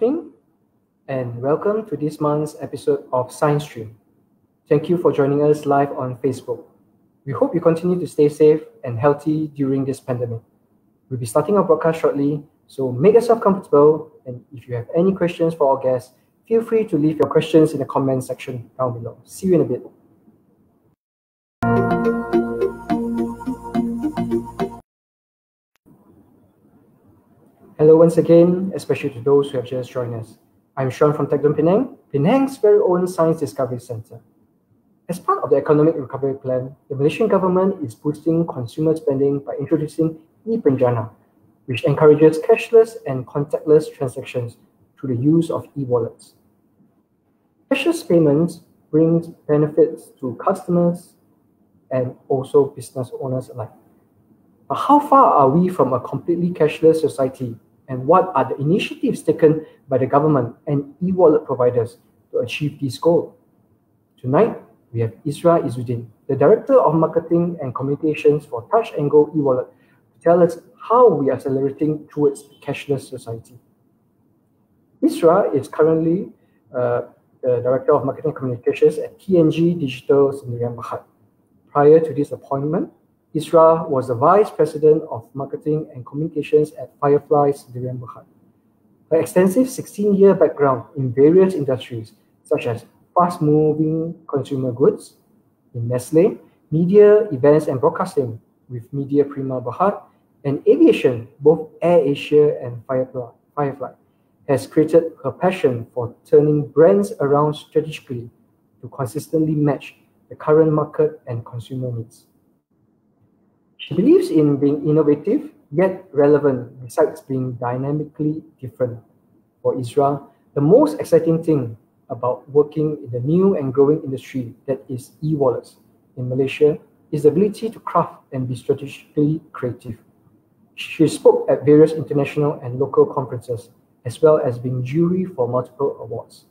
evening, and welcome to this month's episode of Science Stream. Thank you for joining us live on Facebook. We hope you continue to stay safe and healthy during this pandemic. We'll be starting our broadcast shortly, so make yourself comfortable, and if you have any questions for our guests, feel free to leave your questions in the comment section down below. See you in a bit. Hello once again, especially to those who have just joined us. I'm Sean from Penang, Penang's very own Science Discovery Centre. As part of the Economic Recovery Plan, the Malaysian government is boosting consumer spending by introducing ePenjana, which encourages cashless and contactless transactions through the use of eWallets. Cashless payments brings benefits to customers and also business owners alike. But how far are we from a completely cashless society? And what are the initiatives taken by the government and eWallet providers to achieve this goal? Tonight, we have Izra Izzuddin, the Director of Marketing and Communications for Touch 'n Go eWallet, to tell us how we are accelerating towards a cashless society. Izra is currently the Director of Marketing and Communications at TNG Digital Sdn Bhd. Prior to this appointment, Izra was the Vice President of Marketing and Communications at Firefly Sdn Bhd. Her extensive 16-year background in various industries, such as fast-moving consumer goods in Nestle, media, events and broadcasting with Media Prima Berhad, and aviation, both Air Asia and Firefly, has created her passion for turning brands around strategically to consistently match the current market and consumer needs. She believes in being innovative yet relevant besides being dynamically different. For Izra, the most exciting thing about working in the new and growing industry that is e-wallets in Malaysia is the ability to craft and be strategically creative. She spoke at various international and local conferences, as well as being jury for multiple awards.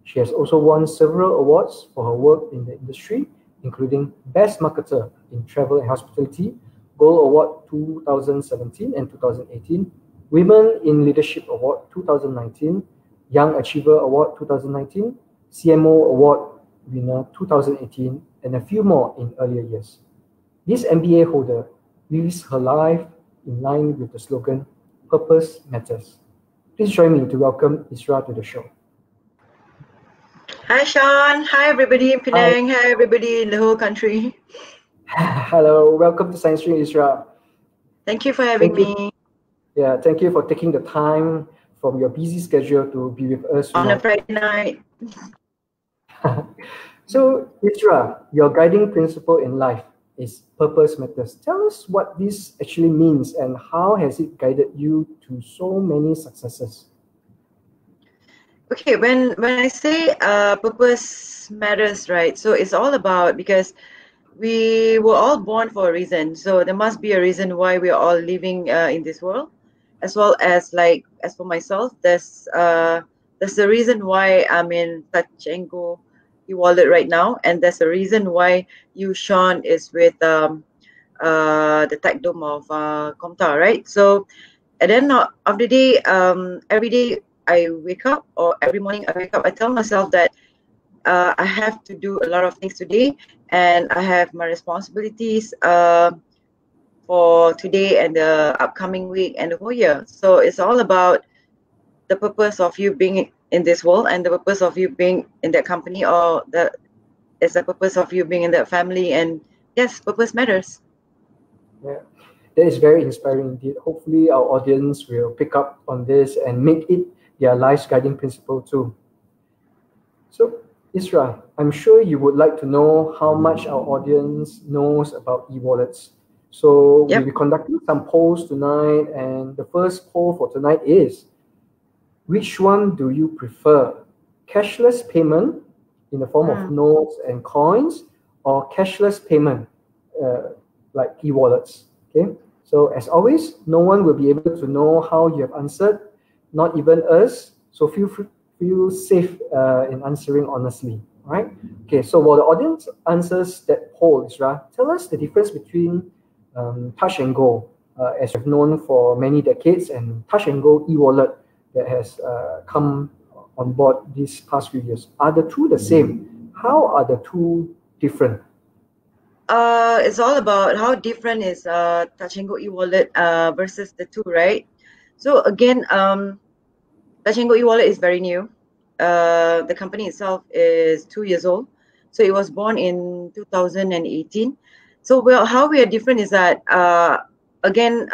She has also won several awards for her work in the industry, including Best Marketer in Travel and Hospitality, Gold Award 2017 and 2018, Women in Leadership Award 2019, Young Achiever Award 2019, CMO Award winner 2018, and a few more in earlier years. This MBA holder lives her life in line with the slogan, Purpose Matters. Please join me to welcome Izra to the show. Hi Sean, hi everybody in Penang, hi everybody in the whole country. Hello, welcome to Science Stream, Izra. Thank you for having me. Yeah, thank you for taking the time from your busy schedule to be with us on a Friday night. So, Izra, your guiding principle in life is Purpose Matters. Tell us what this actually means and how has it guided you to so many successes? Okay, when I say purpose matters, right? So it's all about, because we were all born for a reason. So there must be a reason why we are all living in this world, as well as as for myself, there's the reason why I'm in Touch 'n Go eWallet right now, and there's a reason why you, Sean, is with the Tech Dome of Comta, right? So at the end of the day, every day I wake up, or every morning I wake up, I tell myself that I have to do a lot of things today, and I have my responsibilities for today and the upcoming week and the whole year. So it's all about the purpose of you being in this world, and the purpose of you being in that company, or it's the purpose of you being in that family. And yes, purpose matters. Yeah, that is very inspiring indeed. Hopefully our audience will pick up on this and make it their life's guiding principle too. So, Izra, I'm sure you would like to know how much our audience knows about e-wallets. So we'll be conducting some polls tonight, and the first poll for tonight is, which one do you prefer? Cashless payment in the form of notes and coins, or cashless payment like e-wallets? Okay. So as always, no one will be able to know how you have answered, not even us. So feel safe in answering honestly. Right? Okay. So while the audience answers that poll, Izra, tell us the difference between Touch 'n Go, as you've known for many decades, and Touch 'n Go eWallet, that has come on board these past few years? Are the two the same? How are the two different? It's all about how different is Touch and Go eWallet versus the two, right? So again, Touch and Go eWallet is very new. The company itself is 2 years old, so it was born in 2018. So how we are different is that again,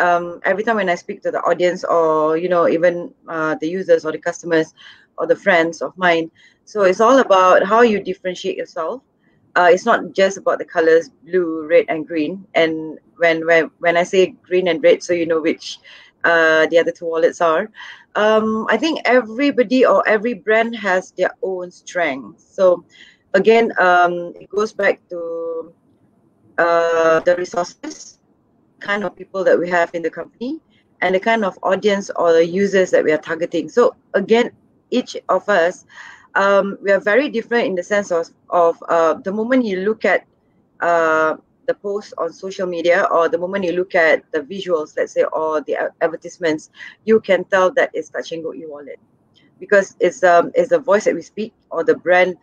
every time when I speak to the audience, or even the users or the customers or the friends of mine, so it's all about how you differentiate yourself. It's not just about the colors blue, red, and green. And when I say green and red, so you know which the other two wallets are. I think everybody or every brand has their own strengths. So again, it goes back to the resources, kind of people that we have in the company, and the kind of audience or the users that we are targeting. So again, each of us, we are very different in the sense of the moment you look at the post on social media, or the moment you look at the visuals, let's say, or the advertisements, you can tell that it's Touch and Go eWallet, because it's the voice that we speak, or the brand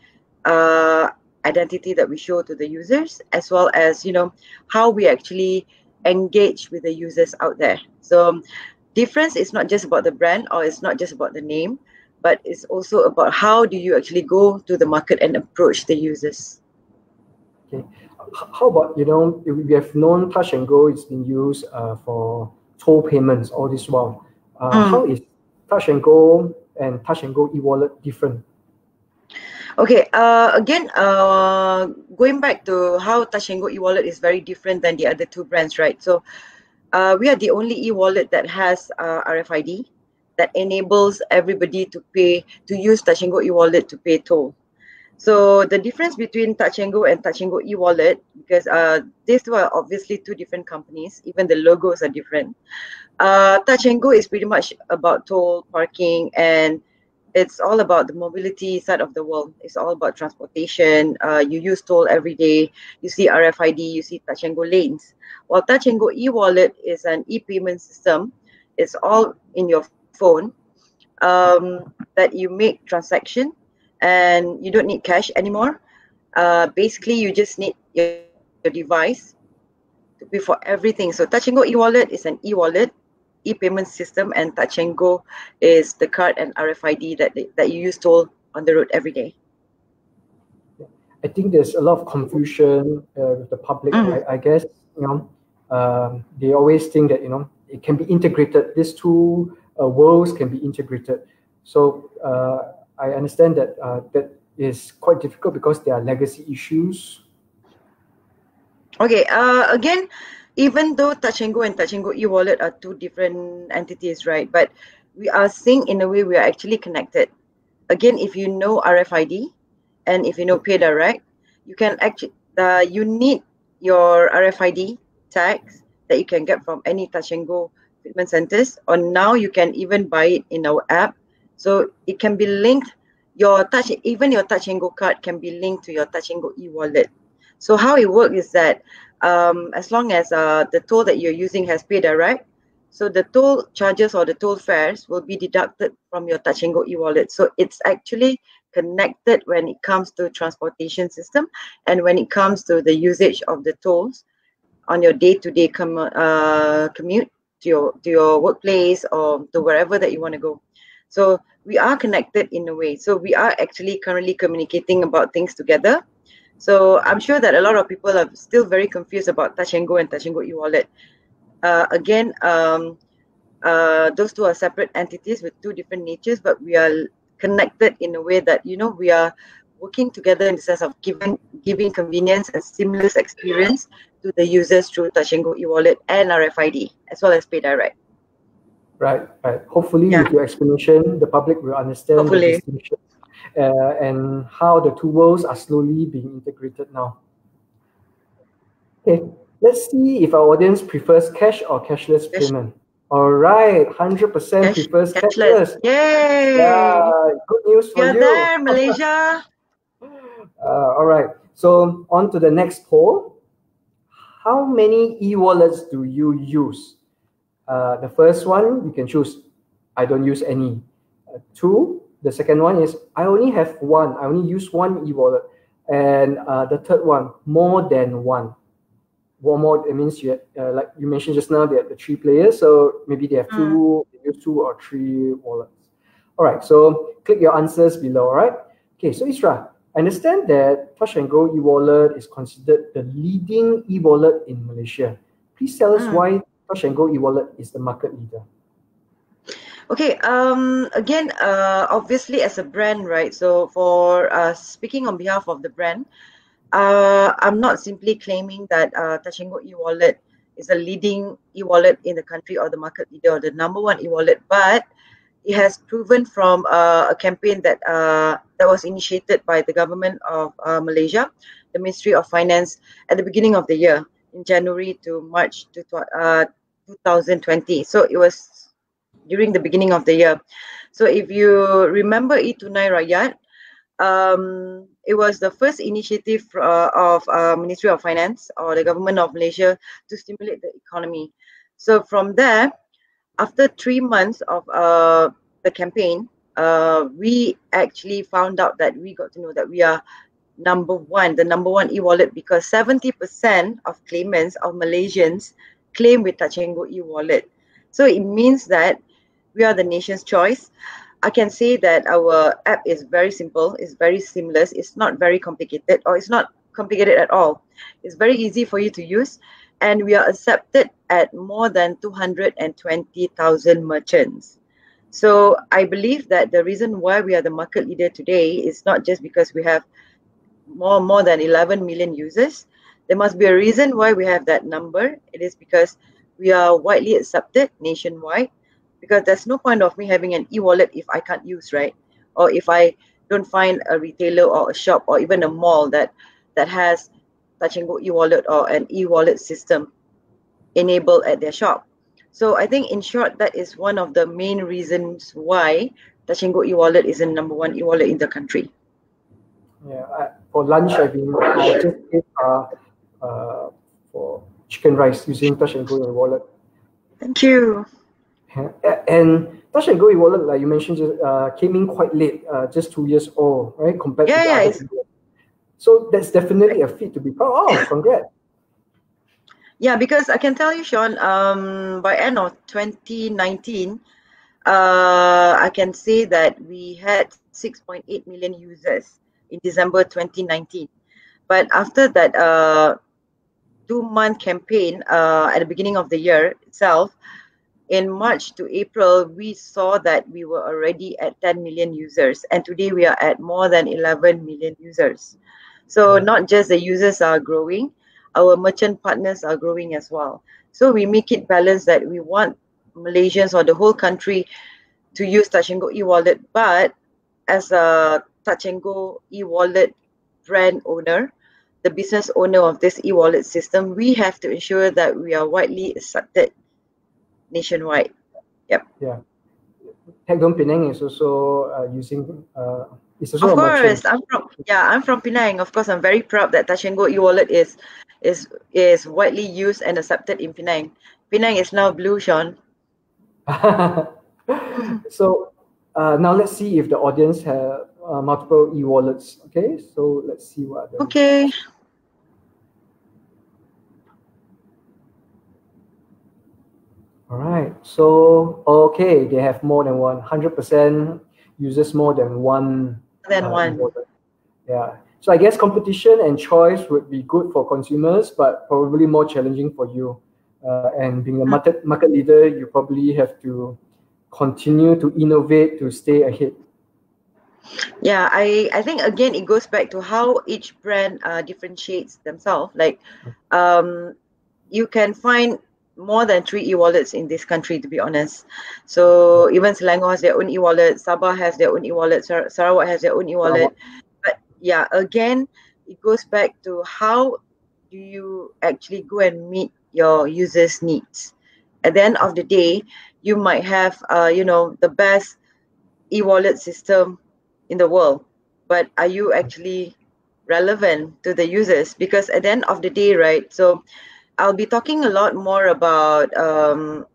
identity that we show to the users, as well as how we actually engage with the users out there. So difference is not just about the brand, or it's not just about the name, but it's also about how do you actually go to the market and approach the users. Okay. How about, we have known Touch and Go is being used for toll payments all this while. How is Touch and Go and Touch and Go eWallet different? Okay, again, going back to how Touch and Go eWallet is very different than the other two brands, right? So we are the only eWallet that has RFID, that enables everybody to use Touch and Go eWallet to pay toll. So the difference between Touch and Go eWallet, because these two are obviously two different companies, even the logos are different. Touch and Go is pretty much about toll, parking, and it's all about the mobility side of the world. It's all about transportation. You use toll every day. You see RFID, you see Touch and Go lanes. While Touch and Go eWallet is an e-payment system. It's all in your phone, that you make transaction, and you don't need cash anymore. Basically, you just need your device to pay for everything. So Touch and Go eWallet is an e-wallet, e-payment system, and Touch and Go is the card and RFID that you use toll on the road every day. I think there's a lot of confusion with the public. I guess they always think that it can be integrated. These two worlds can be integrated. So I understand that that is quite difficult because there are legacy issues. Okay. Again, even though Touch and Go eWallet are two different entities, right? But we are seeing, in a way, we are actually connected. Again, if you know RFID and if you know Pay Direct, you can actually you need your RFID tags that you can get from any Touch and Go treatment centers, or now you can even buy it in our app. So it can be linked. Even your Touch and Go card can be linked to your Touch and Go eWallet. So how it works is that as long as the toll that you're using has Pay Direct, so the toll charges or the toll fares will be deducted from your Touch and Go eWallet. So it's actually connected when it comes to transportation system, and when it comes to the usage of the tolls on your day-to-day commute to your workplace or to wherever that you want to go. So we are connected in a way. So we are actually currently communicating about things together. So I'm sure that a lot of people are still very confused about Touch and Go and Touch and Go eWallet. Again, those two are separate entities with two different natures, but we are connected in a way that we are working together in the sense of giving convenience and seamless experience to the users through Touch and Go eWallet and RFID, as well as Pay Direct. Right. Hopefully, with your explanation, the public will understand the distinction and how the two worlds are slowly being integrated now. Okay, let's see if our audience prefers cash or cashless payment. All right, 100% prefers cashless. Yay! Yeah, good news for you. You're there, Malaysia. All right, so on to the next poll. How many e-wallets do you use? The first one, you can choose, I don't use any. Two, the second one is I only have one. I only use one e-wallet. And the third one, more than one. One more, it means you like you mentioned just now, the three players. So maybe they have two, they use two or three wallets. All right, so click your answers below, all right? Okay, so Izra, I understand that Touch and Go e-wallet is considered the leading e-wallet in Malaysia. Please tell us why Touch and Go e-wallet is the market leader. Okay, again, obviously as a brand, right? So for speaking on behalf of the brand, I'm not simply claiming that Touch and Go e-wallet is a leading e-wallet in the country or the market leader or the number one e-wallet, but it has proven from a campaign that that was initiated by the government of Malaysia, the Ministry of Finance, at the beginning of the year, in January to March 2020. So it was during the beginning of the year. So if you remember e-Tunai Rakyat, it was the first initiative of Ministry of Finance or the government of Malaysia to stimulate the economy. So from there, after 3 months of the campaign, we actually found out that we got to know that we are the number one e-wallet, because 70% of claimants of Malaysians claim with Touch and Go e-wallet. So it means that we are the nation's choice. I can say that our app is very simple, it's very seamless, it's not very complicated, or it's not complicated at all. It's very easy for you to use, and we are accepted at more than 220,000 merchants. So I believe that the reason why we are the market leader today is not just because we have more than 11 million users. There must be a reason why we have that number. It is because we are widely accepted nationwide, because there's no point of me having an e-wallet if I can't use, right? Or if I don't find a retailer or a shop or even a mall that has Touch and Go e-wallet or an e-wallet system enabled at their shop. So I think in short, that is one of the main reasons why Touch and Go e-wallet is the number one e-wallet in the country. Yeah, for lunch I just ate for chicken rice using Touch and Go e-wallet. Thank you. And Touch and Go e-wallet, like you mentioned, came in quite late, just 2 years old, right? Compared to the other people. So that's definitely a feat to be proud of. Congrats. Yeah, because I can tell you, Sean, by end of 2019, I can say that we had 6.8 million users in December 2019. But after that 2-month campaign at the beginning of the year itself, in March to April, we saw that we were already at 10 million users. And today we are at more than 11 million users. So not just the users are growing, our merchant partners are growing as well. So we make it balanced that we want Malaysians or the whole country to use Touch and Go e-wallet. But as a Touch and Go e-wallet brand owner, the business owner of this e-wallet system, we have to ensure that we are widely accepted nationwide. Yep. Yeah. Tagdom Penang is also using. It's also of course, I'm from Penang. Of course, I'm very proud that Touch and Go e-wallet is widely used and accepted in Penang. Penang is now blue, Sean. So now let's see if the audience have multiple e-wallets. Okay, so let's see what. Okay. All right. So okay, they have more than 100% users more than one. E-wallet. Yeah. So I guess competition and choice would be good for consumers, but probably more challenging for you. And being a market leader, you probably have to continue to innovate to stay ahead. Yeah, I think again it goes back to how each brand differentiates themselves. Like you can find more than 3 e-wallets in this country, to be honest. So even Selangor has their own e-wallet, Sabah has their own e-wallet, Sarawak has their own e-wallet. But yeah, again, it goes back to how do you actually go and meet your users' needs. At the end of the day, you might have the best e-wallet system in the world, but are you actually relevant to the users? Because at the end of the day, right, so I'll be talking a lot more about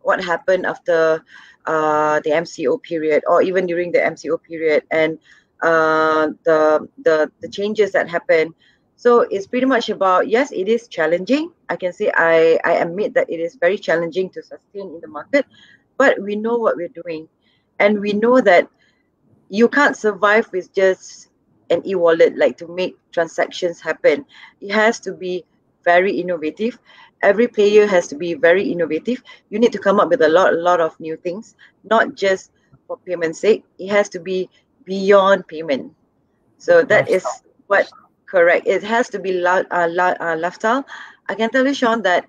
what happened after the MCO period, or even during the MCO period, and the changes that happened. So it's pretty much about, yes, it is challenging. I can say I admit that it is very challenging to sustain in the market, but we know what we're doing, and we know that you can't survive with just an e-wallet, like to make transactions happen. It has to be very innovative. Every player has to be very innovative. You need to come up with a lot of new things, not just for payment's sake. It has to be beyond payment. So that is Lifestyle. what, correct. It has to be lifestyle. I can tell you, Sean, that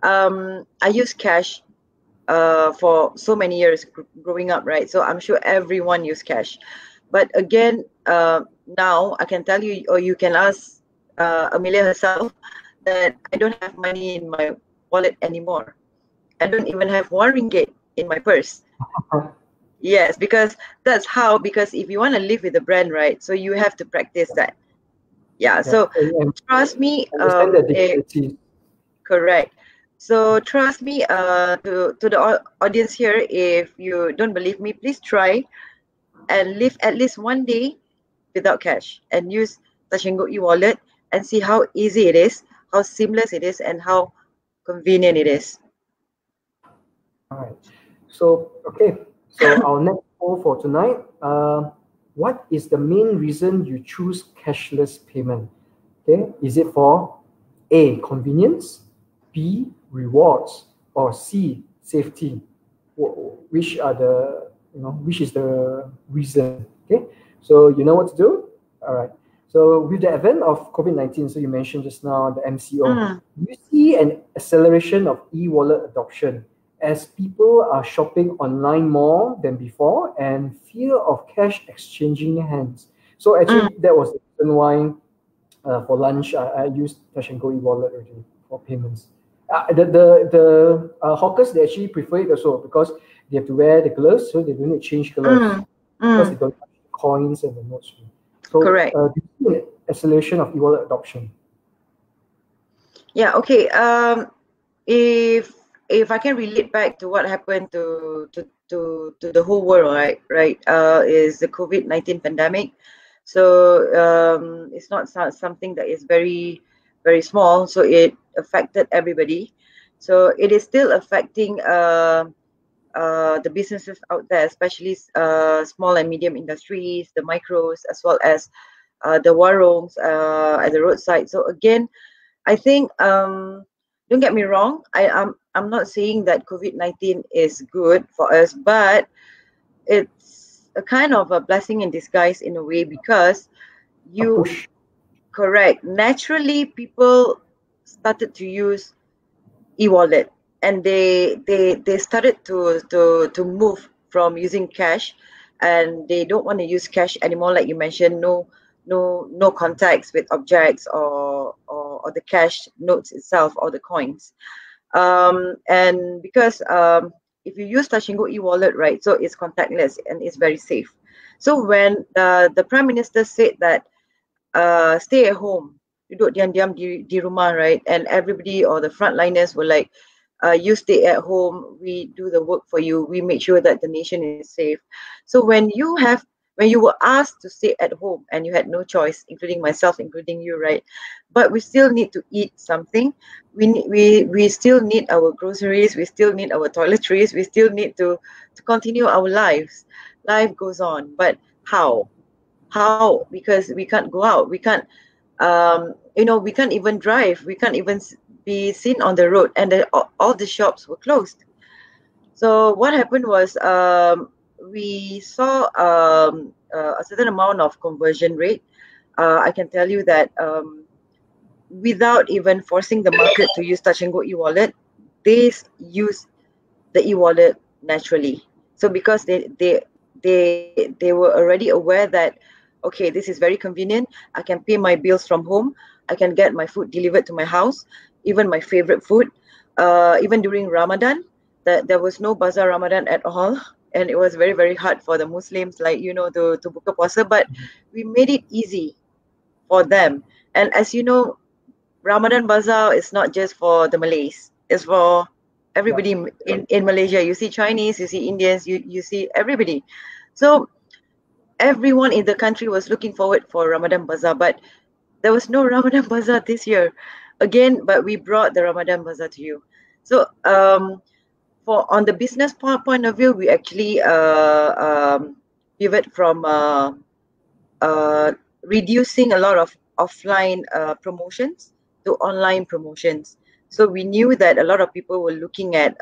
I use cash for so many years growing up, right? So I'm sure everyone use cash. But again, now I can tell you, or you can ask Amelia herself, that I don't have money in my wallet anymore. I don't even have RM1 in my purse. Yes, because that's how, because if you want to live with the brand, right, so you have to practice that. Yeah, Yeah, so and trust me, understand the difficulty. correct. So trust me, to the audience here, if you don't believe me, please try and live at least one day without cash and use Touch and Go eWallet and see how easy it is, how seamless it is, and how convenient it is. All right. So, okay. So our next poll for tonight, what is the main reason you choose cashless payment? Okay. Is it for A, convenience, B, rewards, or C, safety? Which are the, which is the reason? Okay. So you know what to do? All right. So with the advent of COVID-19, so you mentioned just now the MCO, you see an acceleration of e-wallet adoption as people are shopping online more than before and fear of cash exchanging hands. So actually, that was the reason why for lunch I used Touch and Go e-wallet already for payments. The hawkers, they actually prefer it also because they have to wear the gloves, so they don't need to change gloves because they don't touch the coins and the notes. So Correct. do you see an acceleration of e-wallet adoption? Yeah. Okay. If I can relate back to what happened to the whole world, right, is the COVID-19 pandemic. So it's not something that is very, very small. So it affected everybody. So it is still affecting the businesses out there, especially small and medium industries, the micros, as well as the warungs at the roadside. So again, I think don't get me wrong. I'm not saying that COVID-19 is good for us, but it's a kind of a blessing in disguise in a way, because A you, push. correct, naturally people started to use e-wallet, and they started to move from using cash, and they don't want to use cash anymore, like you mentioned. No contacts with objects, or the cash notes itself, or the coins. And because if you use Touch and Go e-wallet, right, so it's contactless and it's very safe. So when the Prime Minister said that stay at home, duduk diam-diam di rumah, right, and everybody, or the frontliners, were like, you stay at home, we do the work for you, we make sure that the nation is safe. So when you were asked to stay at home and you had no choice, including myself, including you, right, but we still need to eat something. We still need our groceries, we still need our toiletries, we still need to continue our lives. Life goes on, but how? Because we can't go out, we can't we can't even drive, we can't even be seen on the road, and all the shops were closed. So what happened was, we saw a certain amount of conversion rate. I can tell you that without even forcing the market to use Touch and Go e-wallet, they use the e-wallet naturally. So because they were already aware that, okay, this is very convenient, I can pay my bills from home, I can get my food delivered to my house, even my favorite food. Even during Ramadan, there was no bazaar Ramadan at all, and it was very, very hard for the Muslims, like, to buka puasa, but we made it easy for them. And as you know, Ramadan Bazaar is not just for the Malays. It's for everybody in Malaysia. You see Chinese, you see Indians, you see everybody. So everyone in the country was looking forward for Ramadan Bazaar, but there was no Ramadan Bazaar this year. Again, but we brought the Ramadan Bazaar to you. So for on the business point of view, we actually pivot from reducing a lot of offline promotions to online promotions. So we knew that a lot of people were looking at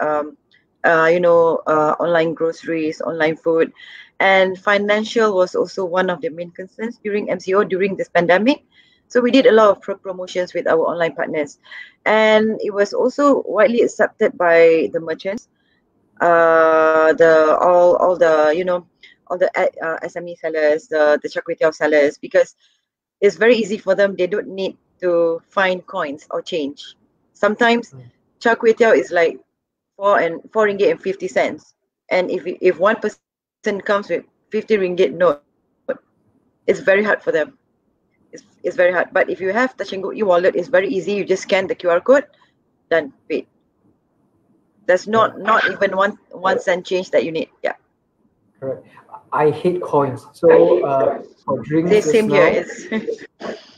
online groceries, online food, and financial was also one of the main concerns during MCO during this pandemic. So we did a lot of promotions with our online partners, and it was also widely accepted by the merchants, all the SME sellers, the char kway teow sellers, because it's very easy for them. They don't need to find coins or change. Sometimes char kway teow is like 4 ringgit and 50 cents, and if one person comes with 50 ringgit note, it's very hard for them. It's very hard. But if you have Touch 'n Go eWallet, it's very easy. You just scan the QR code, done, paid. There's not even one cent change that you need. Yeah. Correct. I hate coins. So for drinks Same just here.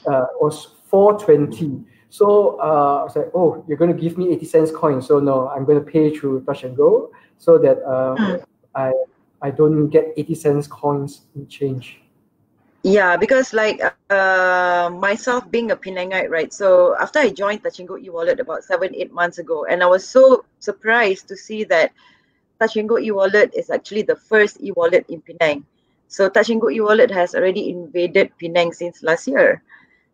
now, was 4.20. So I was like, oh, you're going to give me 80 cents coin. So no, I'm going to pay through Touch 'n Go so that I don't get 80 cents coins in change. Yeah, because like myself being a Penangite, right? So after I joined Touch 'n Go eWallet about 7-8 months ago, and I was so surprised to see that Touch 'n Go eWallet is actually the first eWallet in Penang. So Touch 'n Go eWallet has already invaded Penang since last year.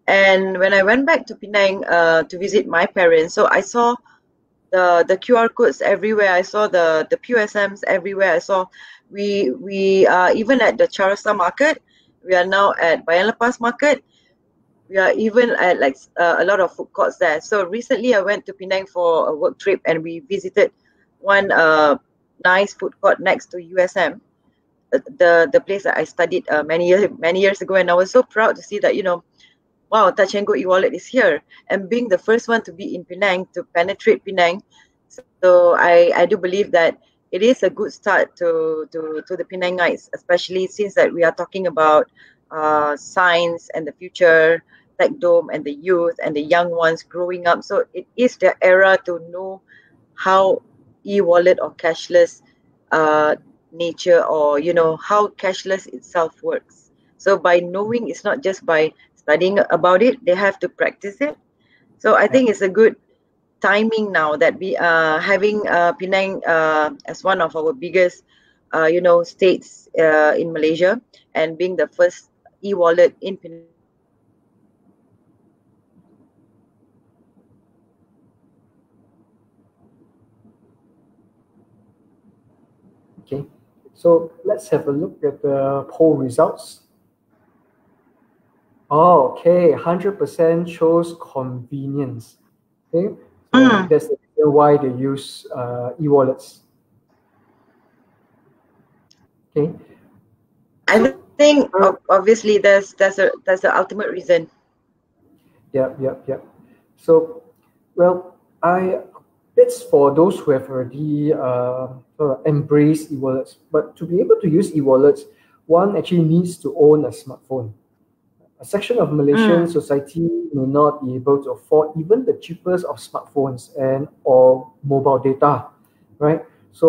And when I went back to Penang to visit my parents, so I saw the QR codes everywhere. I saw the POSMs everywhere. I saw we even at the Charasta market. We are now at Bayan Lepas market. We are even at like a lot of food courts there. So recently I went to Penang for a work trip, and we visited one nice food court next to USM, the place that I studied many years ago, and I was so proud to see that, wow, Touch 'n Go eWallet is here, and being the first one to be in Penang, to penetrate Penang. So I do believe that it is a good start to the Penangites, especially since that we are talking about science and the future, Tech Dome and the youth and the young ones growing up. So it is their era to know how e-wallet or cashless nature, or how cashless itself works. So by knowing, it's not just by studying about it, they have to practice it. So I think it's a good timing now that we are having Penang as one of our biggest states in Malaysia, and being the first e-wallet in Penang. Okay, so let's have a look at the poll results. Oh, okay, 100% chose convenience. Okay, so that's the reason why they use e-wallets. Okay, I think obviously that's the ultimate reason. Yeah. So, well, it's for those who have already embraced e-wallets. But to be able to use e-wallets, one actually needs to own a smartphone. A section of Malaysian society may not be able to afford even the cheapest of smartphones or mobile data, right? So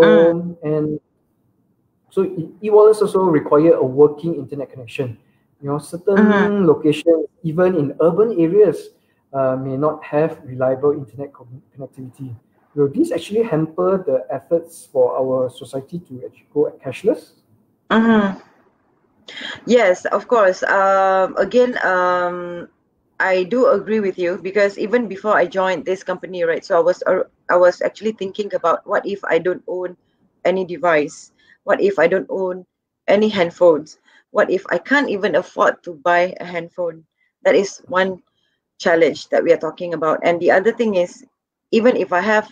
e-wallets also require a working internet connection. Certain locations, even in urban areas, may not have reliable internet connectivity. Will this actually hamper the efforts for our society to actually go cashless? Yes, of course. Again, I do agree with you, because even before I joined this company, right? So I was actually thinking about, what if I don't own any device? What if I don't own any handphones? What if I can't even afford to buy a handphone? That is one challenge that we are talking about. And the other thing is, even if I have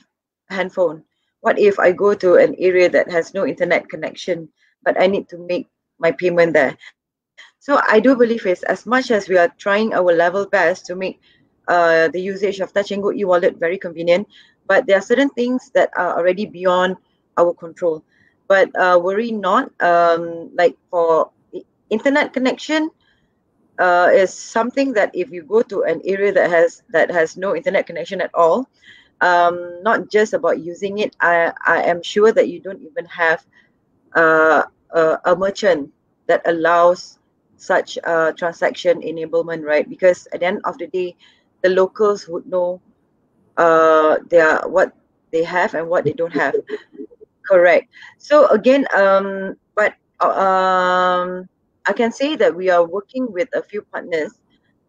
a handphone, what if I go to an area that has no internet connection, but I need to make my payment there? So I do believe is, as much as we are trying our level best to make the usage of Touch and Go eWallet very convenient, but there are certain things that are already beyond our control. But worry not, like for internet connection, is something that if you go to an area that has no internet connection at all, not just about using it, I am sure that you don't even have a merchant that allows such transaction enablement, right? Because at the end of the day, the locals would know what they have and what they don't have. Correct. So again, but I can say that we are working with a few partners.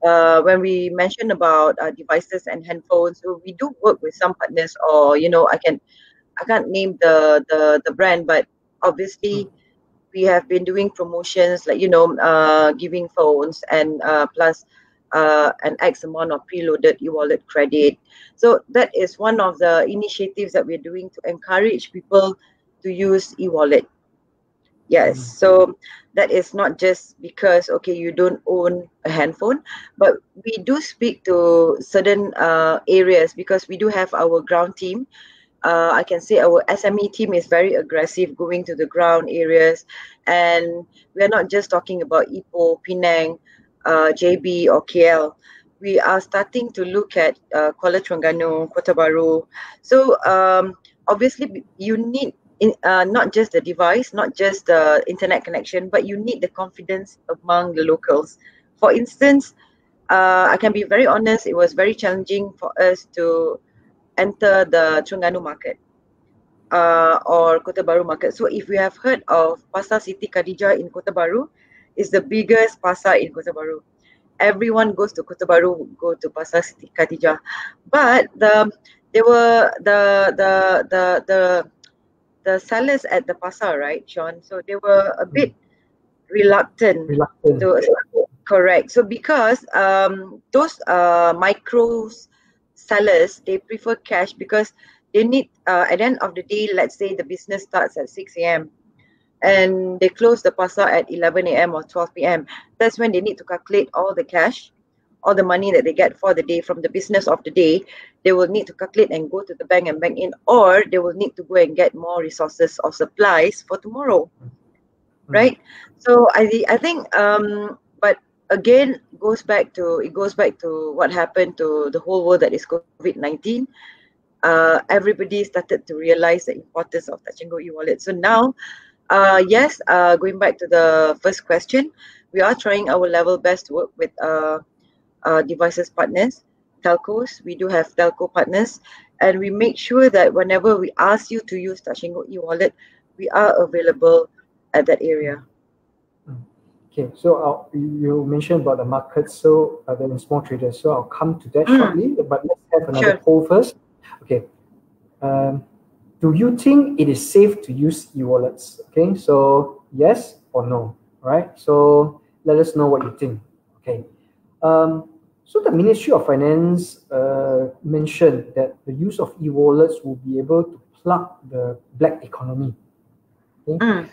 When we mention about devices and handphones, so we do work with some partners, or I can't name the brand, but obviously we have been doing promotions like giving phones and plus an X amount of preloaded e-wallet credit. So that is one of the initiatives that we're doing to encourage people to use e-wallet. Yes, so that is not just because you don't own a handphone, but we do speak to certain areas because we do have our ground team. I can say our SME team is very aggressive going to the ground areas, and we are not just talking about Ipoh, Penang, JB or KL. We are starting to look at Kuala Terengganu, Kota Baru. So obviously you need not just the device, not just the internet connection, but you need the confidence among the locals. For instance, I can be very honest, it was very challenging for us to enter the Terengganu market or Kota Baru market. So if we have heard of Pasar Siti Khadijah in Kota Baru, it's the biggest pasar in Kota Baru. Everyone goes to Kota Baru, go to Pasar Siti Khadijah. But there were the sellers at the pasar, right, Sean? So they were a bit reluctant. To correct. So because those micro sellers, they prefer cash because they need at the end of the day, let's say the business starts at 6 a.m. and they close the pasar at 11 a.m. or 12 p.m. That's when they need to calculate all the cash, all the money that they get for the day from the business of the day. They will need to calculate and go to the bank and bank in, or they will need to go and get more resources or supplies for tomorrow, right? So I think but again goes back to what happened to the whole world, that is COVID-19. Everybody started to realize the importance of Touch and Go e-wallet. So now yes, going back to the first question, we are trying our level best to work with devices partners, telcos. We do have telco partners, and we make sure that whenever we ask you to use Touch and Go e-wallet, we are available at that area. Okay, so you mentioned about the markets, so the small traders. So I'll come to that shortly, but let's have another poll first. Okay, do you think it is safe to use e-wallets? Okay, so yes or no, right? So let us know what you think. Okay, so the Ministry of Finance mentioned that the use of e-wallets will be able to plug the black economy. Okay?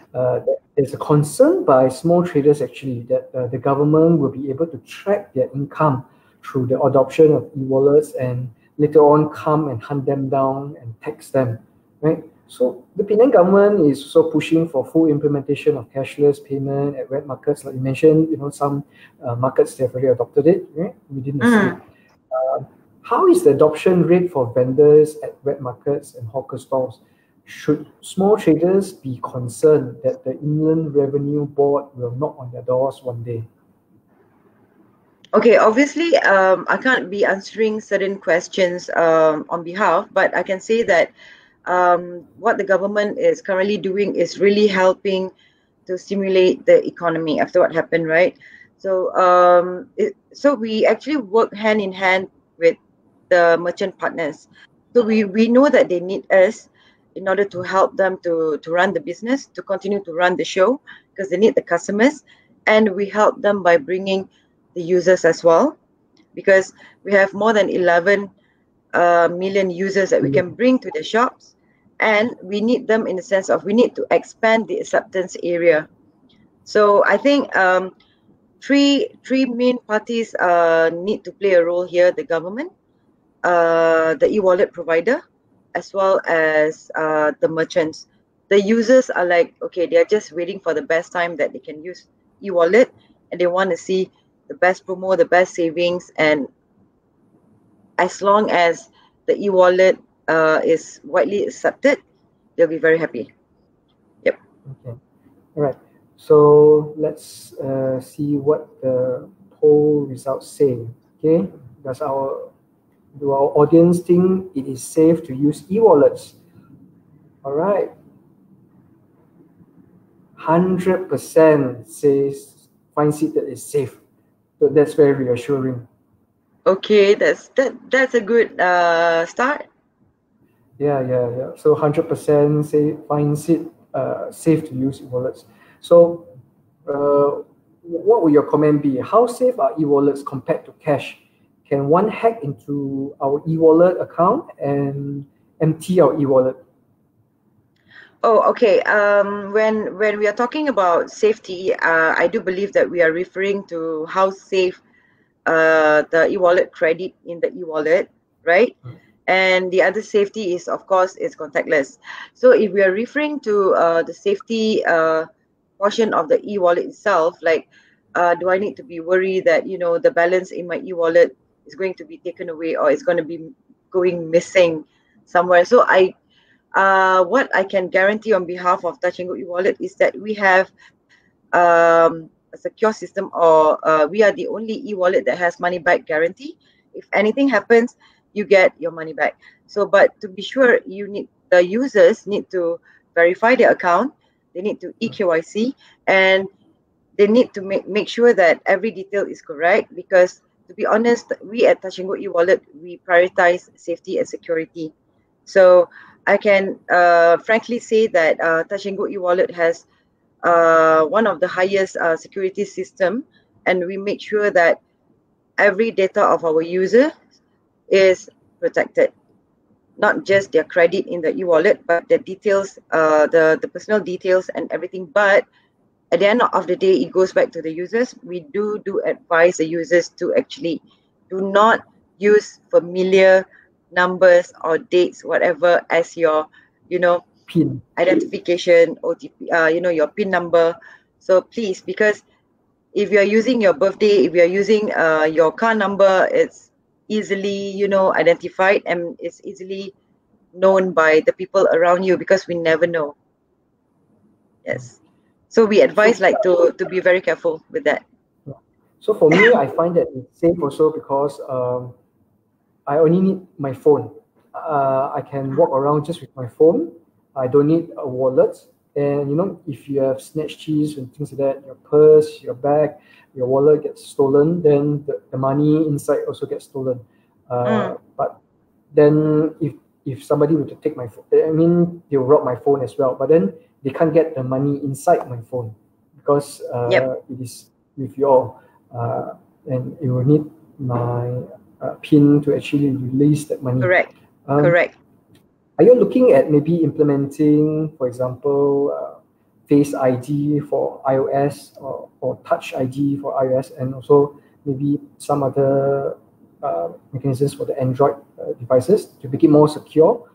There's a concern by small traders actually that the government will be able to track their income through the adoption of e-wallets and later on come and hunt them down and tax them, right? So the Penang government is also pushing for full implementation of cashless payment at wet markets, like you mentioned. Some markets they have already adopted it, right, within the state. How is the adoption rate for vendors at wet markets and hawker stalls? Should small traders be concerned that the Inland Revenue Board will knock on their doors one day? Okay, obviously, I can't be answering certain questions on behalf, but I can say that what the government is currently doing is really helping to stimulate the economy after what happened, right? So, so we actually work hand in hand with the merchant partners. So we know that they need us in order to help them to run the business, to continue to run the show, because they need the customers, and we help them by bringing the users as well, because we have more than 11 million users that we can bring to the shops, and we need them in the sense of we need to expand the acceptance area. So I think three main parties need to play a role here: the government, the e-wallet provider, as well as the merchants. The users are like, okay, they're just waiting for the best time that they can use e-wallet, and they want to see the best promo, the best savings, and as long as the e-wallet is widely accepted, they'll be very happy. Yep. Okay. All right. So let's see what the poll results say. Okay. Do our audience think it is safe to use e-wallets? All right. 100% finds it that it's safe. So that's very reassuring. Okay, that's a good start. Yeah. So 100% finds it safe to use e-wallets. So what would your comment be? How safe are e-wallets compared to cash? Can one hack into our e-wallet account and empty our e-wallet? Oh, okay. When we are talking about safety, I do believe that we are referring to how safe the e-wallet credit in the e-wallet, right? And the other safety is, of course, is contactless. So if we are referring to the safety portion of the e-wallet itself, like, do I need to be worried that, you know, the balance in my e-wallet is going to be taken away or it's going to be going missing somewhere? So what I can guarantee on behalf of Touch 'n Go eWallet is that we have a secure system, or we are the only e-wallet that has money back guarantee. If anything happens, you get your money back. So, but to be sure, the users need to verify their account. They need to eKYC, and they need to make sure that every detail is correct, because to be honest, we at Touch 'n Go eWallet, we prioritize safety and security. So I can frankly say that Touch 'n Go eWallet has one of the highest security system, and we make sure that every data of our user is protected, not just their credit in the e-wallet, but the details, the personal details and everything. But at the end of the day, it goes back to the users. We do advise the users to actually do not use familiar numbers or dates, whatever, as your, PIN. identification, OTP, your PIN number. So please, because if you're using your birthday, if you're using your car number, it's easily, identified, and it's easily known by the people around you, because we never know. Yes. So we advise to be very careful with that. So for me, I find that it's safe also because I only need my phone. I can walk around just with my phone. I don't need a wallet. And if you have snatch keys and things like that, your purse, your bag, your wallet gets stolen, then the money inside also gets stolen. But then if somebody were to take my phone, I mean, they'll rob my phone as well. But then they can't get the money inside my phone because it is with you all. And it will need my PIN to actually release that money. Correct. Correct. Are you looking at maybe implementing, for example, Face ID for iOS or Touch ID for iOS, and also maybe some other mechanisms for the Android devices to make it more secure?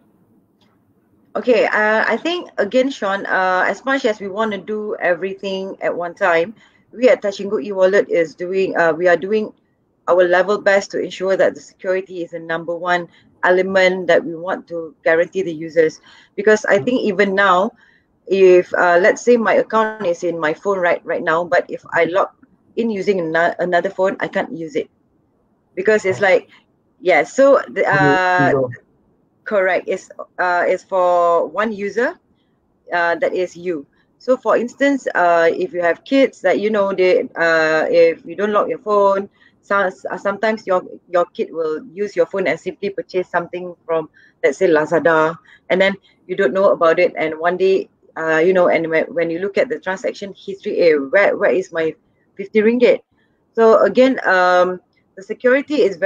Okay, I think again, Sean, as much as we want to do everything at one time, we at Touch 'n Go eWallet we are doing our level best to ensure that the security is the number one element that we want to guarantee the users. Because I think even now, if let's say my account is in my phone right now, but if I log in using another phone, I can't use it, because it's like, yeah. So correct, it's for one user, that is you. So for instance, if you have kids that if you don't lock your phone, sometimes your kid will use your phone and simply purchase something from, let's say, Lazada, and then you don't know about it, and one day and when you look at the transaction history, where is my 50 ringgit? So again, the security is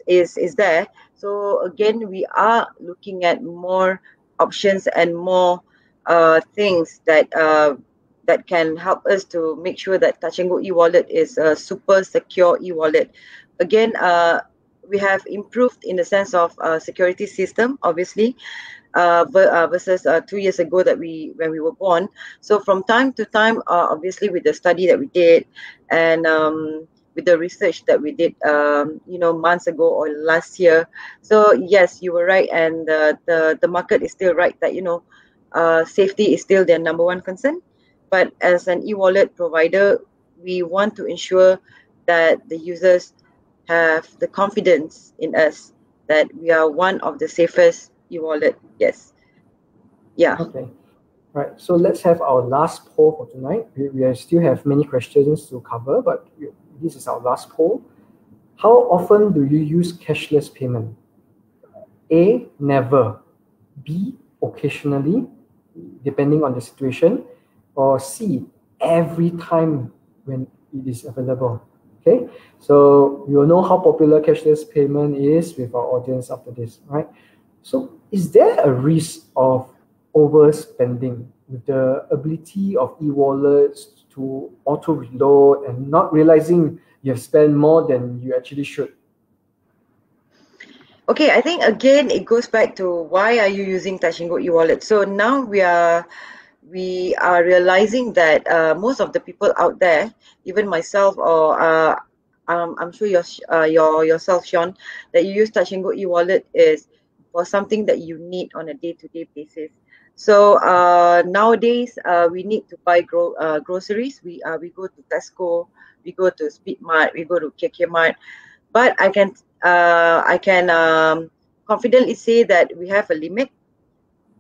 is there. So again, we are looking at more options and more things that that can help us to make sure that Touch and Go eWallet is a super secure eWallet. Again, we have improved in the sense of security system, obviously, versus 2 years ago when we were born. So from time to time, obviously with the study that we did and with the research that we did, months ago or last year. So yes, you were right, and the market is still right that safety is still their number one concern. But as an e-wallet provider, we want to ensure that the users have the confidence in us that we are one of the safest e-wallet. Yes. Yeah. Okay. Right. So let's have our last poll for tonight. We still have many questions to cover, but this is our last poll. How often do you use cashless payment? A, never. B, occasionally, depending on the situation. Or C, every time when it is available. Okay, so you will know how popular cashless payment is with our audience after this, right? So is there a risk of overspending with the ability of e-wallets to auto-reload and not realizing you have spent more than you actually should? Okay, I think again it goes back to why are you using Touch and Go eWallet? So now we are realizing that most of the people out there, even myself or I'm sure yourself, Sean, that you use Touch and Go eWallet is for something that you need on a day-to-day basis. So nowadays we need to buy groceries. We go to Tesco, we go to Speedmart, we go to KK but I can confidently say that we have a limit.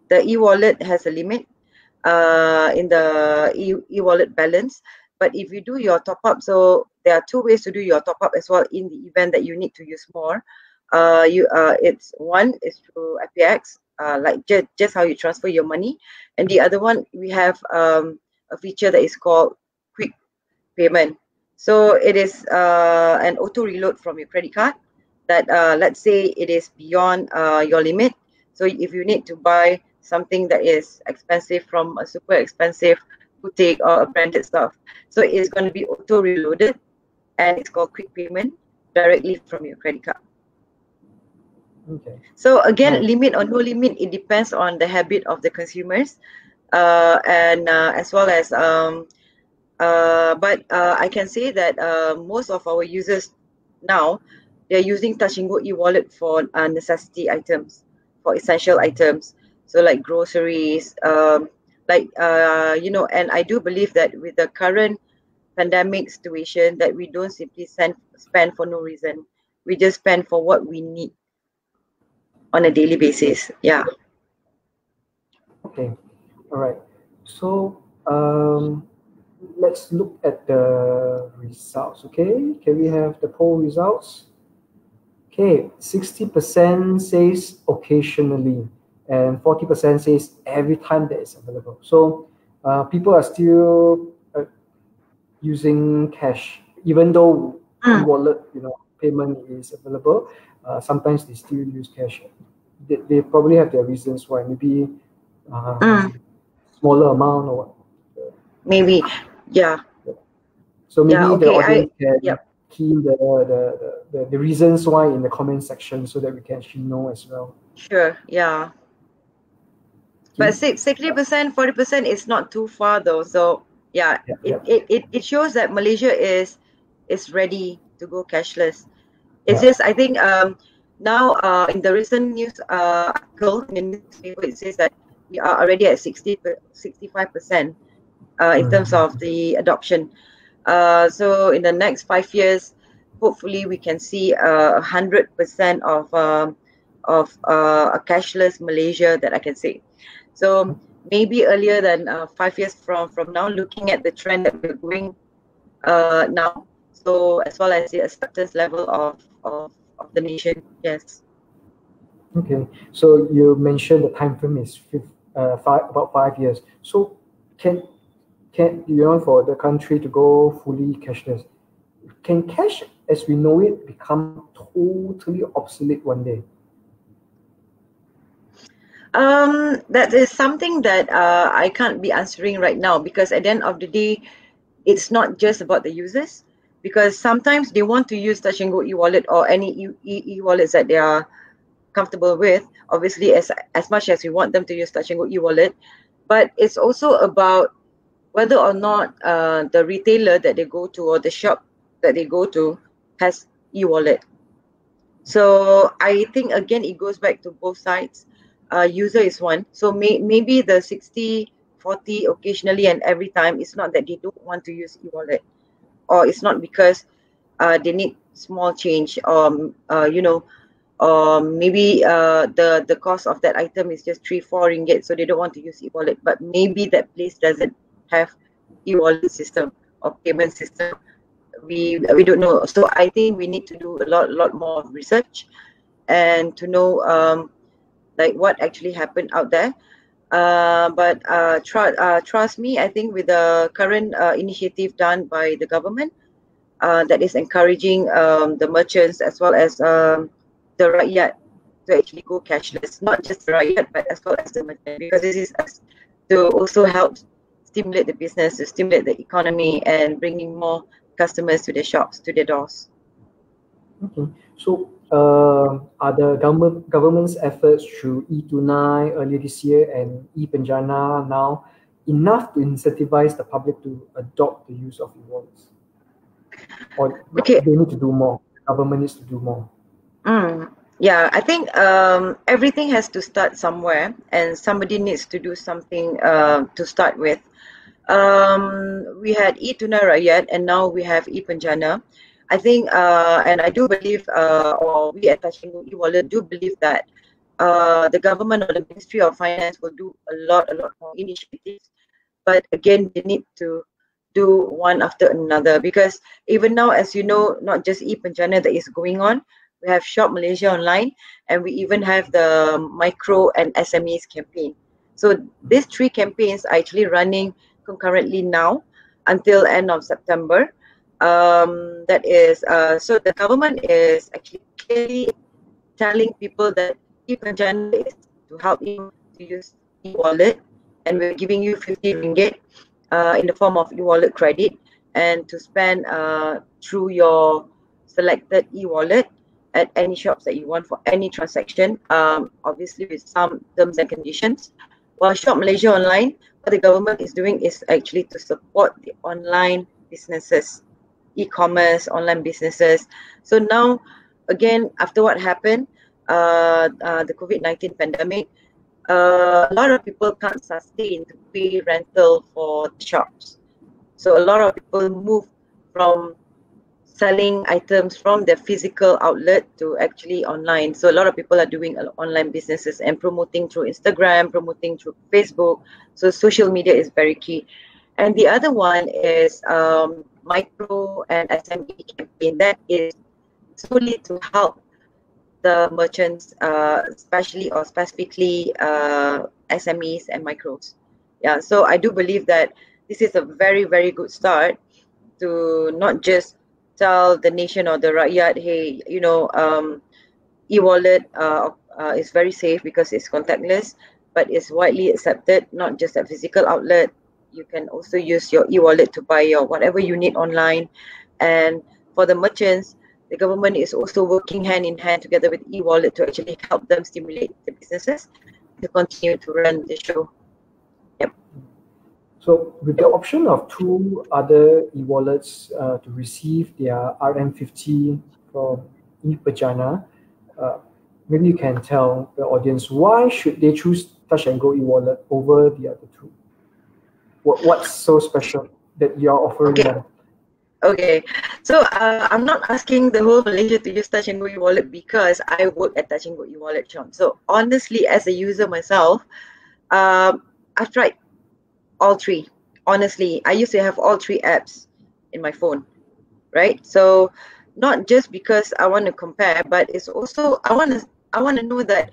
The e-wallet has a limit in the e-wallet balance. But if you do your top up, so there are two ways to do your top up as well in the event that you need to use more. It's one is through FPX, like just how you transfer your money, and the other one we have a feature that is called quick payment. So it is an auto reload from your credit card that let's say it is beyond your limit. So if you need to buy something that is expensive from a super expensive boutique or a branded stuff, so it's going to be auto reloaded, and it's called quick payment directly from your credit card. Okay. So again, limit or no limit, it depends on the habit of the consumers, and as well as but I can say that most of our users now, they're using Touch and Go eWallet for necessity items, for essential items. So like groceries, and I do believe that with the current pandemic situation, that we don't simply spend for no reason. We just spend for what we need on a daily basis. Yeah. Okay. All right. So let's look at the results. Okay. Can we have the poll results? Okay. 60% says occasionally, and 40% says every time that is available. So people are still using cash, even though e-wallet, payment is available. Sometimes they still use cash. They probably have their reasons why. Maybe smaller amount or what. Maybe, yeah. So maybe Yeah, the okay, audience can yep. key in the reasons why in the comment section so that we can actually know as well. Sure, yeah. But 60%, 40% is not too far though. So yeah, it shows that Malaysia is ready to go cashless. It's just I think now in the recent news article in the newspaper, it says that we are already at 65% in terms of the adoption. So in the next 5 years, hopefully we can see 100% of a cashless Malaysia, that I can say. So maybe earlier than 5 years from now, looking at the trend that we're going now, so as well as the acceptance level of the nation. Yes. Okay, so you mentioned the time frame is about 5 years. So can for the country to go fully cashless, can cash as we know it become totally obsolete one day? That is something that I can't be answering right now, because at the end of the day, it's not just about the users, because sometimes they want to use Touch and Go eWallet or any e-wallets that they are comfortable with. Obviously, as much as we want them to use Touch and Go eWallet, but it's also about whether or not the retailer that they go to or the shop that they go to has eWallet. So I think again it goes back to both sides. User is one, so maybe the 60-40 occasionally and every time, it's not that they don't want to use eWallet, or it's not because they need small change, or maybe the cost of that item is just 3-4 ringgit, so they don't want to use eWallet, but maybe that place doesn't have eWallet system or payment system. We don't know. So I think we need to do a lot more of research and to know like what actually happened out there. But trust me, I think with the current initiative done by the government, that is encouraging the merchants as well as the rakyat to actually go cashless. Not just the rakyat, but as well as the merchant, because this is to also help stimulate the business, to stimulate the economy, and bringing more customers to the shops, to their doors. Okay. So, are the government's efforts through e-Tunai earlier this year and ePenjana now enough to incentivize the public to adopt the use of e-wallets? Or Okay. they need to do more? The government needs to do more. Yeah, I think everything has to start somewhere, and somebody needs to do something to start with. We had e-Tunai Rakyat, and now we have ePenjana. I think, and I do believe, or we at Touch and Go eWallet do believe that the government or the Ministry of Finance will do a lot more initiatives. But again, they need to do one after another, because even now, as you know, not just ePenjana that is going on, we have Shop Malaysia Online, and we even have the Micro and SMEs campaign. So these three campaigns are actually running concurrently now until end of September. That is, so the government is actually clearly telling people that ePenjana is to help you to use eWallet, and we're giving you 50 ringgit in the form of eWallet credit, and to spend through your selected eWallet at any shops that you want for any transaction, obviously with some terms and conditions. While Shop Malaysia Online, what the government is doing is actually to support the online businesses, e-commerce, online businesses. So now, again, after what happened, the COVID-19 pandemic, a lot of people can't sustain to pay rental for shops. So a lot of people move from selling items from their physical outlet to actually online. So a lot of people are doing online businesses and promoting through Instagram, promoting through Facebook. So social media is very key. And the other one is Micro and SME campaign, that is solely to help the merchants, especially or specifically SMEs and micros. Yeah, so I do believe that this is a very good start to not just tell the nation or the rakyat, hey, you know, e-wallet is very safe because it's contactless, but it's widely accepted, not just at physical outlet. You can also use your e-wallet to buy your whatever you need online. And for the merchants, the government is also working hand in hand together with eWallet to actually help them stimulate the businesses to continue to run the show. Yep. So with the option of two other e-wallets to receive their RM50 from ePenjana, maybe you can tell the audience why should they choose Touch and Go e-wallet over the other two? What's so special that you are offering them? Okay, so I'm not asking the whole Malaysia to use Touch and Go eWallet because I work at Touch and Go eWallet, Sean. So honestly, as a user myself, I've tried all three. Honestly, I used to have all three apps in my phone, right? So not just because I want to compare, but it's also I want to know that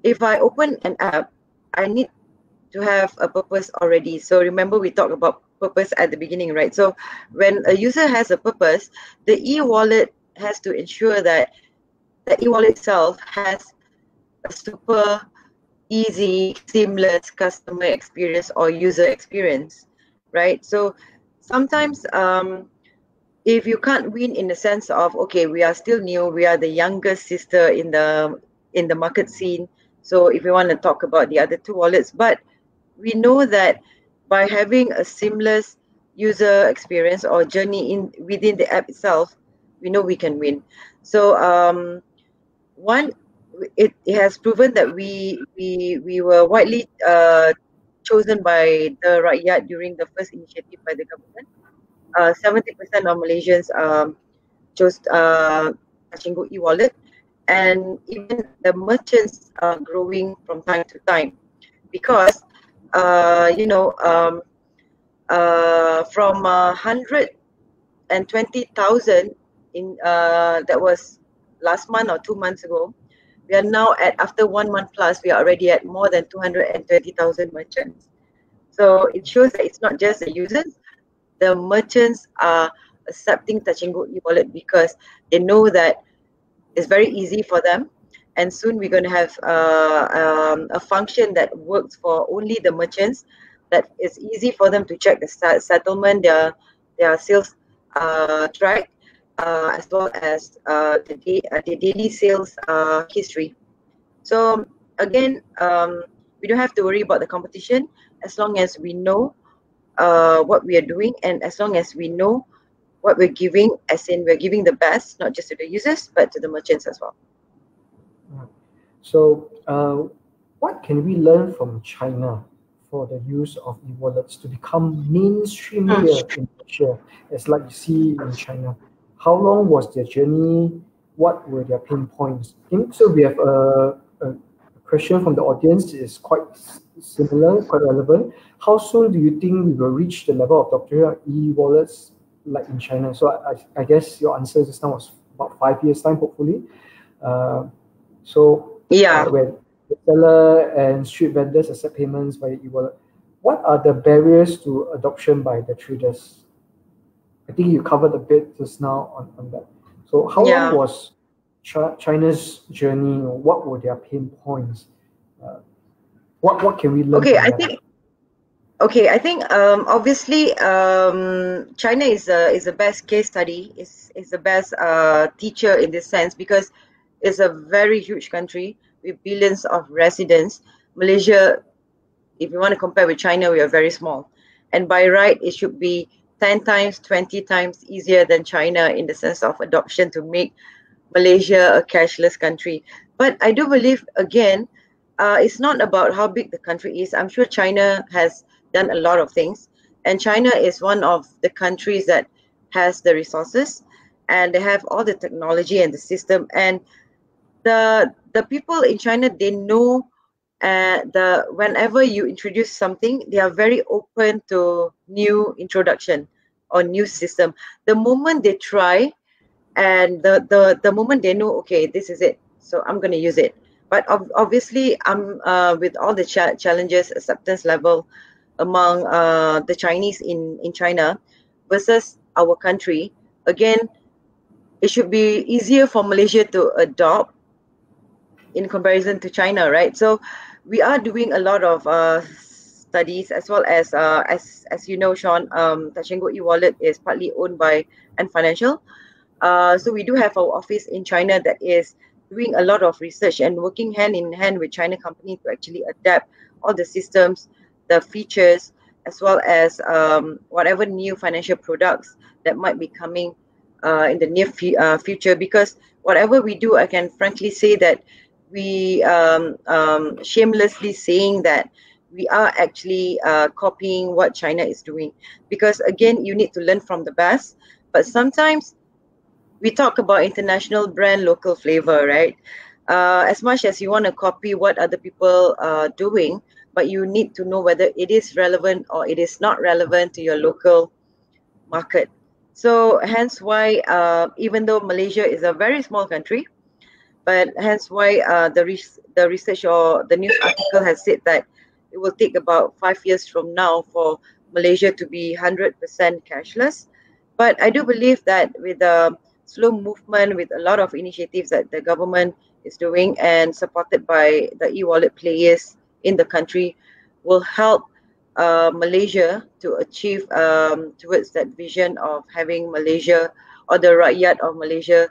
if I open an app, I need to have a purpose already. So remember, we talked about purpose at the beginning, right? So when a user has a purpose, the e-wallet has to ensure that the e-wallet itself has a super easy, seamless customer experience or user experience, right? So sometimes if you can't win in the sense of, okay, we are still new, we are the youngest sister in the market scene. So if we want to talk about the other two wallets, but we know that by having a seamless user experience or journey within the app itself, we know we can win. So one, it has proven that we were widely chosen by the rakyat during the first initiative by the government. 70% of Malaysians chose Touch Go eWallet, and even the merchants are growing from time to time because from 120,000 in that was last month or 2 months ago, we are now at, after 1 month plus, we are already at more than 230,000 merchants. So it shows that it's not just the users, the merchants are accepting Touch Go eWallet because they know that it's very easy for them. And soon we're going to have a function that works for only the merchants, that is easy for them to check the settlement, their sales track, as well as the daily sales history. So again, we don't have to worry about the competition as long as we know what we are doing, and as long as we know what we're giving, as in we're giving the best, not just to the users, but to the merchants as well. So, what can we learn from China for the use of e-wallets to become mainstream here in Malaysia, as like you see in China? How long was their journey? What were their pain points? I think so. We have a question from the audience is quite similar, quite relevant. How soon do you think we will reach the level of adoption of e-wallets like in China? So I guess your answer just now was about 5 years time, hopefully. When the seller and street vendors accept payments via e-wallet, what are the barriers to adoption by the traders? I think you covered a bit just now on that. So how long was China's journey? What were their pain points? What can we learn from that? I think obviously China is the best case study, is the best teacher in this sense, because it's a very huge country with billions of residents. Malaysia, if you want to compare with China, we are very small. And by right, it should be 10 times, 20 times easier than China in the sense of adoption to make Malaysia a cashless country. But I do believe, again, it's not about how big the country is. I'm sure China has done a lot of things. And China is one of the countries that has the resources, and they have all the technology and the system. And the people in China, they know whenever you introduce something, they are very open to new introduction or new system. The moment they try, and the moment they know, okay, this is it, so I'm going to use it. But obviously, with all the challenges, acceptance level among the Chinese in China versus our country, again, it should be easier for Malaysia to adopt in comparison to China, right? So we are doing a lot of studies, as well as you know, Sean, Touch Go eWallet is partly owned by Ant Financial. So we do have our office in China that is doing a lot of research and working hand in hand with China companies to actually adapt all the systems, the features, as well as whatever new financial products that might be coming in the near future. Because whatever we do, I can frankly say that we shamelessly saying that we are actually copying what China is doing. Because again, you need to learn from the best, but sometimes we talk about international brand, local flavor, right? As much as you want to copy what other people are doing, but you need to know whether it is relevant or it is not relevant to your local market. So hence why, even though Malaysia is a very small country, but hence why the research or the news article has said that it will take about 5 years from now for Malaysia to be 100% cashless. But I do believe that with the slow movement, with a lot of initiatives that the government is doing and supported by the e-wallet players in the country will help Malaysia to achieve towards that vision of having Malaysia or the rakyat of Malaysia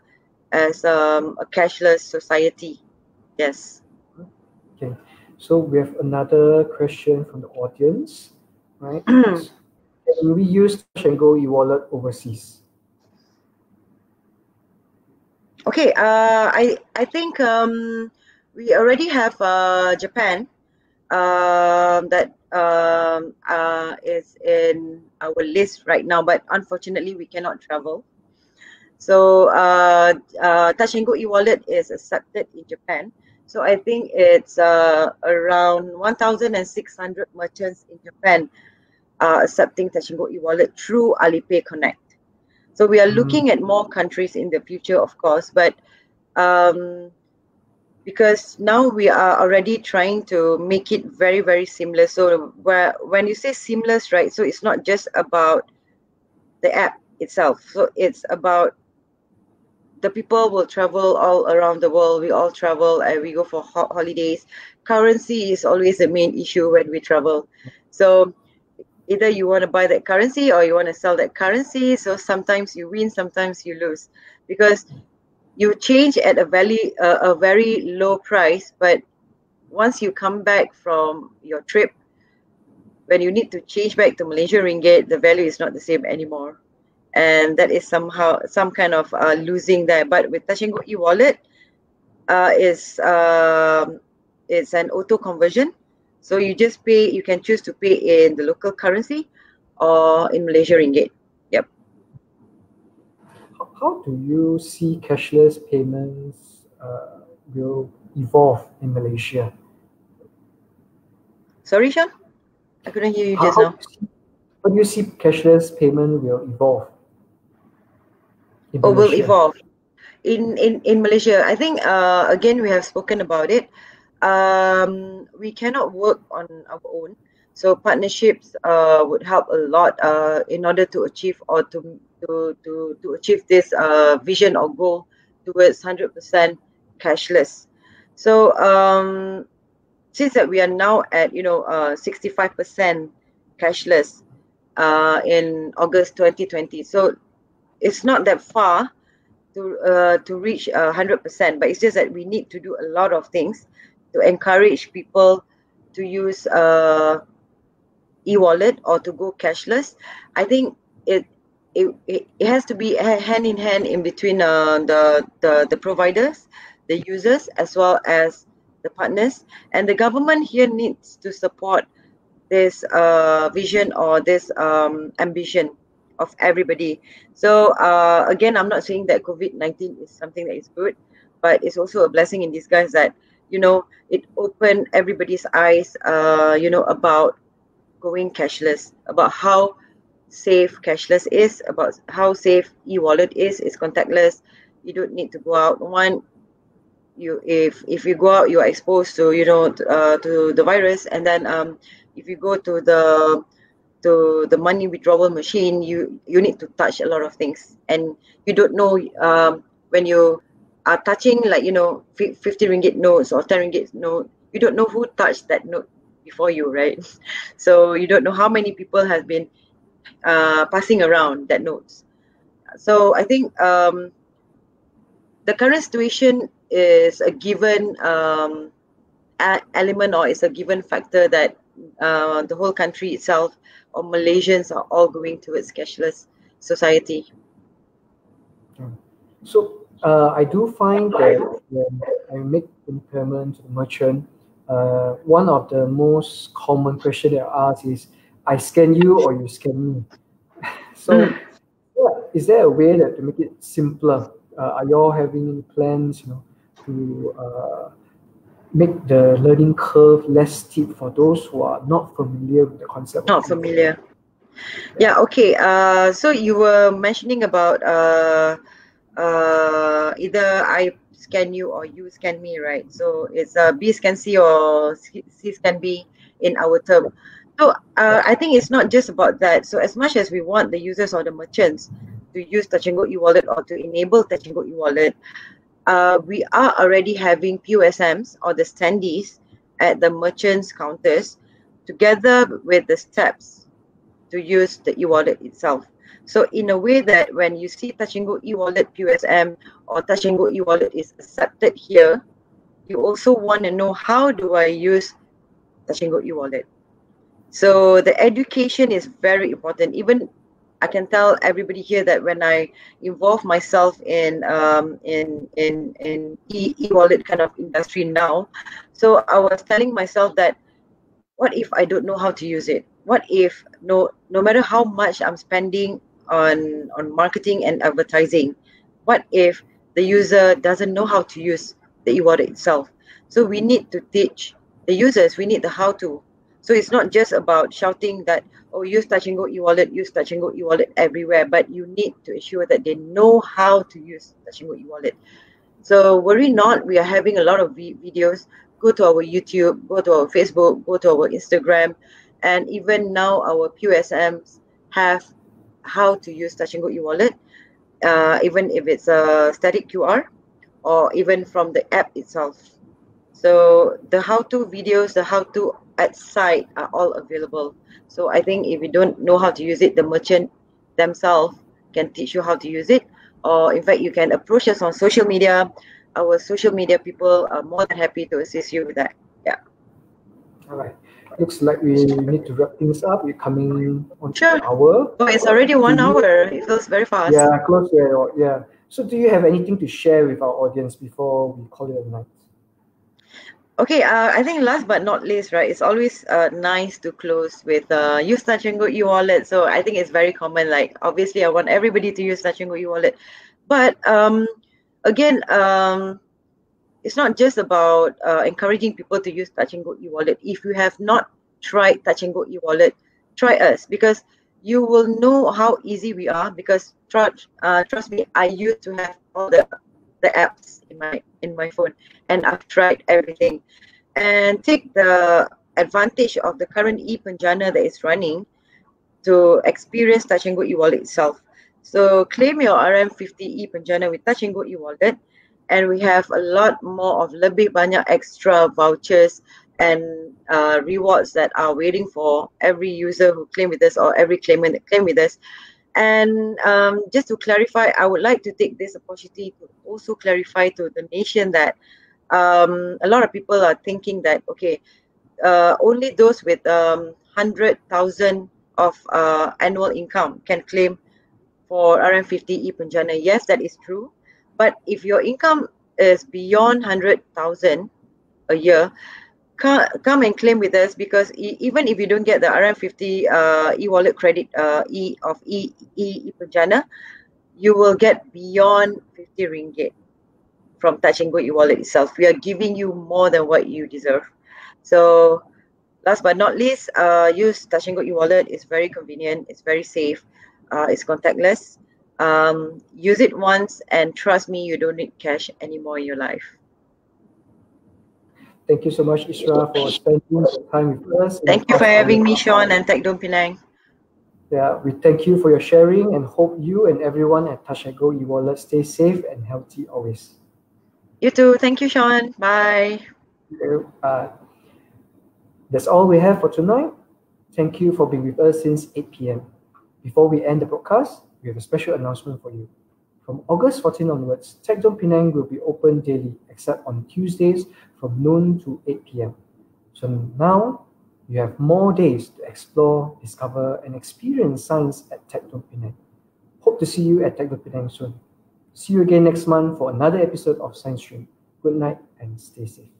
as a cashless society. Yes. Okay, so we have another question from the audience, right? Can we use Touch and Go eWallet overseas? Okay, I think we already have Japan that is in our list right now, but unfortunately we cannot travel. So Touch and Go eWallet is accepted in Japan. So I think it's around 1,600 merchants in Japan accepting Touch and Go eWallet through Alipay Connect. So we are looking at more countries in the future, of course, but because now we are already trying to make it very, very seamless. So when you say seamless, right, so it's not just about the app itself. So it's about the people will travel all around the world. We all travel and we go for holidays. Currency is always the main issue when we travel. So either you want to buy that currency or you want to sell that currency. So sometimes you win, sometimes you lose, because you change at a very low price, but once you come back from your trip, when you need to change back to Malaysian ringgit, the value is not the same anymore, and that is somehow some kind of losing there. But with Touch and Go eWallet, it's an auto conversion, so you just pay. You can choose to pay in the local currency or in Malaysian ringgit. Yep. How do you see cashless payments will evolve in Malaysia? Sorry, Sean? I couldn't hear you just now. How do you see cashless payment will evolve? Will evolve in Malaysia. I think again we have spoken about it. We cannot work on our own, so partnerships would help a lot in order to achieve or to achieve this vision or goal towards 100% cashless. So since that we are now at 65% cashless in August 2020, so it's not that far to reach 100%, but it's just that we need to do a lot of things to encourage people to use e-wallet or to go cashless. I think it has to be hand in hand in between the providers, the users, as well as the partners, and the government here needs to support this vision or this ambition of everybody. So again, I'm not saying that COVID-19 is something that is good, but it's also a blessing in disguise that it opened everybody's eyes about going cashless, about how safe cashless is, about how safe e-wallet is. It's contactless. You don't need to go out. If you go out, you are exposed to to the virus, and then if you go to the money withdrawal machine, you need to touch a lot of things, and you don't know when you are touching 50 ringgit notes or 10 ringgit note, you don't know who touched that note before you, right? So you don't know how many people have been passing around that notes. So I think the current situation is a given element, or is a given factor that the whole country itself or Malaysians are all going towards cashless society. So I do find that when I make payment to the merchant, one of the most common questions they ask is, I scan you or you scan me? So is there a way to make it simpler? Are you all having any plans to make the learning curve less steep for those who are not familiar with the concept? Not familiar. Yeah, okay. So you were mentioning about either I scan you or you scan me, right? So it's B scan C or C scan B in our term. So I think it's not just about that. So as much as we want the users or the merchants to use Touch and Go eWallet or to enable Touch and Go eWallet, we are already having POSMs or the standees at the merchants' counters together with the steps to use the e-wallet itself. So in a way that when you see Touch 'n Go e-wallet PUSM or Touch 'n Go e-wallet is accepted here, you also want to know, how do I use Touch 'n Go e-wallet? So the education is very important. Even I can tell everybody here that when I involve myself in e-wallet kind of industry now, so I was telling myself that, what if I don't know how to use it? What if no matter how much I'm spending on marketing and advertising, what if the user doesn't know how to use the e-wallet itself? So we need to teach the users, we need the how to. So it's not just about shouting that, oh, use Touch 'n Go e-wallet, use Touch 'n Go e-wallet everywhere, but you need to ensure that they know how to use Touch 'n Go e-wallet. So worry not, we are having a lot of videos. Go to our YouTube, go to our Facebook, go to our Instagram, and even now our PUSMs have how to use Touch 'n Go e-wallet, even if it's a static QR or even from the app itself. So the how-to videos, the how-to at site are all available. So I think if you don't know how to use it, the merchant themselves can teach you how to use it. Or in fact, you can approach us on social media. Our social media people are more than happy to assist you with that. Yeah. All right. Looks like we need to wrap things up. We're coming on Sure. an hour. Oh, it's already 1 hour. It feels very fast. Yeah, close to it. Yeah. So do you have anything to share with our audience before we call it a night? Okay, I think last but not least, right, it's always nice to close with use Touch 'n Go e-wallet. So I think it's very common. Like, obviously, I want everybody to use Touch 'n Go e-wallet. But again, it's not just about encouraging people to use Touch 'n Go e-wallet. If you have not tried Touch 'n Go e-wallet, try us, because you will know how easy we are. Because trust me, I used to have all the apps in my phone, and I've tried everything. And take the advantage of the current ePenjana that is running to experience Touch 'n Go e-wallet itself. So claim your RM50 ePenjana with Touch 'n Go e-wallet, and we have a lot more of lebih banyak extra vouchers and rewards that are waiting for every user who claim with us, or every claimant that claim with us. And just to clarify, I would like to take this opportunity to also clarify to the nation that a lot of people are thinking that, okay, only those with 100,000 of annual income can claim for RM50 ePenjana. Yes, that is true. But if your income is beyond 100,000 a year, come and claim with us, because even if you don't get the RM50 e-wallet credit ePenjana, you will get beyond 50 ringgit from Touch 'n Go e-wallet itself. We are giving you more than what you deserve. So last but not least, use Touch 'n Go e-wallet. It's very convenient, it's very safe, it's contactless. Use it once, and trust me, you don't need cash anymore in your life. Thank you so much, Izra, for spending the time with us. Thank you for having me, Sean, and TechDome Penang. Yeah, we thank you for your sharing and hope you and everyone at Touch 'n Go eWallet stay safe and healthy always. You too. Thank you, Sean. Bye. That's all we have for tonight. Thank you for being with us since 8 p.m. Before we end the broadcast, we have a special announcement for you. From August 14 onwards, TechDome Penang will be open daily, except on Tuesdays from noon to 8 p.m. So now, you have more days to explore, discover, and experience science at TechDome Penang. Hope to see you at TechDome Penang soon. See you again next month for another episode of Science Stream. Good night and stay safe.